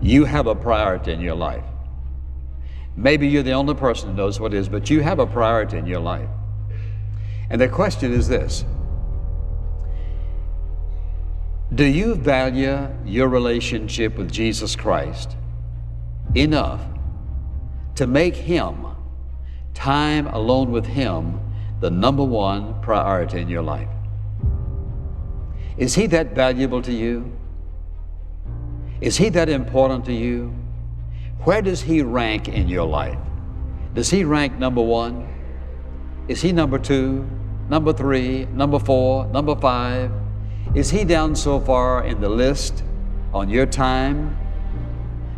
You have a priority in your life. Maybe you're the only person who knows what it is, but you have a priority in your life. And the question is this: do you value your relationship with Jesus Christ enough to make Him, time alone with Him, the number one priority in your life? Is He that valuable to you? Is He that important to you? Where does He rank in your life? Does He rank number one? Is He number two, number three, number four, number five? Is He down so far in the list on your time,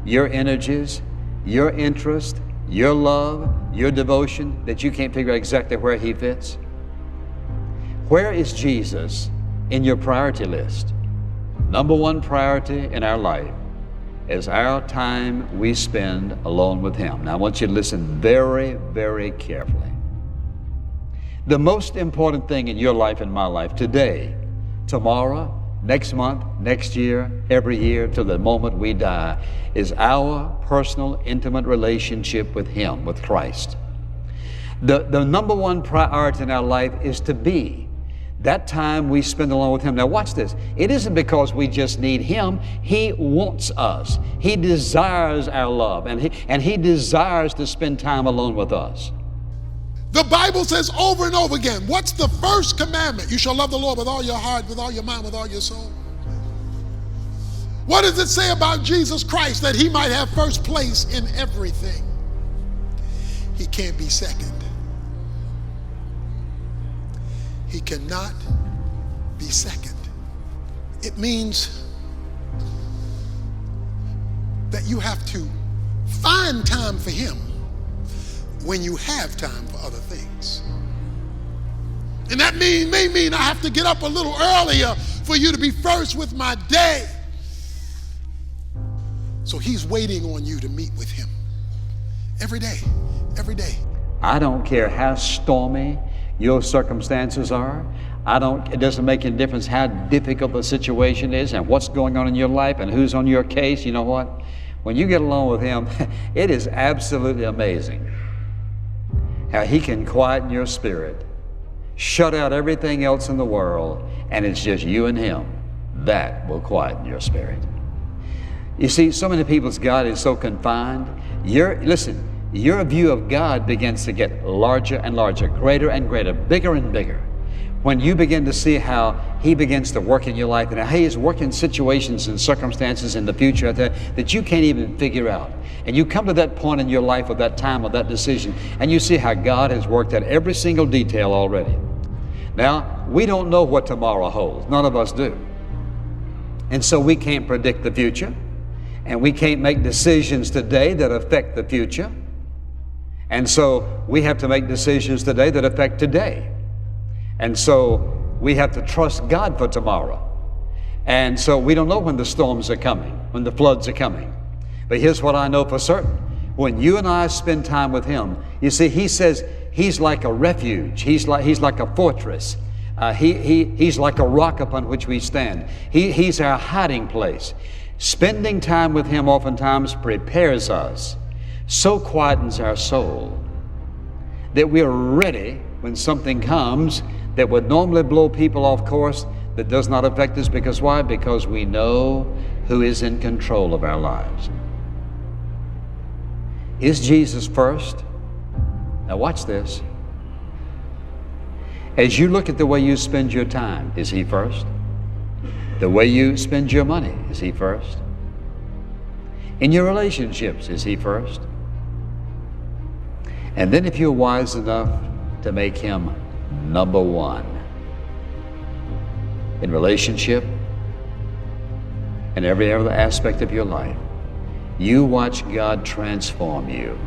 your energies, your interest, your love, your devotion, that you can't figure out exactly where He fits? Where is Jesus in your priority list? Number one priority in our life is our time we spend alone with Him. Now I want you to listen very, very carefully. The most important thing in your life and my life today, tomorrow, next month, next year, every year till the moment we die, is our personal, intimate relationship with Him, with Christ. The number one priority in our life is to be that time we spend alone with Him. Now watch this. It isn't because we just need Him. He wants us. He desires our love, and He desires to spend time alone with us. The Bible says over and over again, what's the first commandment? You shall love the Lord with all your heart, with all your mind, with all your soul. What does it say about Jesus Christ? That He might have first place in everything. He can't be second. He cannot be second. It means that you have to find time for Him when you have time for other things. And that may mean I have to get up a little earlier for you to be first with my day. So He's waiting on you to meet with Him every day, every day. I don't care how stormy your circumstances are. It doesn't make any difference how difficult the situation is and what's going on in your life and who's on your case. You know what? When you get along with Him, it is absolutely amazing how He can quieten your spirit, shut out everything else in the world, and it's just you and Him. That will quieten your spirit. You see, so many people's God is so confined. Your view of God begins to get larger and larger, greater and greater, bigger and bigger. When you begin to see how He begins to work in your life and how He is working situations and circumstances in the future that you can't even figure out. And you come to that point in your life or that time or that decision, and you see how God has worked out every single detail already. Now, we don't know what tomorrow holds. None of us do. And so we can't predict the future, and we can't make decisions today that affect the future. And so we have to make decisions today that affect today. And so we have to trust God for tomorrow. And so we don't know when the storms are coming, when the floods are coming. But here's what I know for certain. When you and I spend time with Him, you see, He says He's like a refuge. He's like a fortress. He's like a rock upon which we stand. He's our hiding place. Spending time with Him oftentimes prepares us, so quietens our soul, that we're ready when something comes that would normally blow people off course, that does not affect us. Because why? Because we know who is in control of our lives. Is Jesus first? Now watch this. As you look at the way you spend your time, is He first? The way you spend your money, is He first? In your relationships, is He first? And then if you're wise enough to make Him number one in relationship and every other aspect of your life, you watch God transform you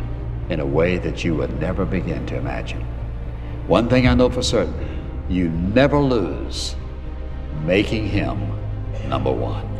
in a way that you would never begin to imagine. One thing I know for certain, you never lose making Him number one.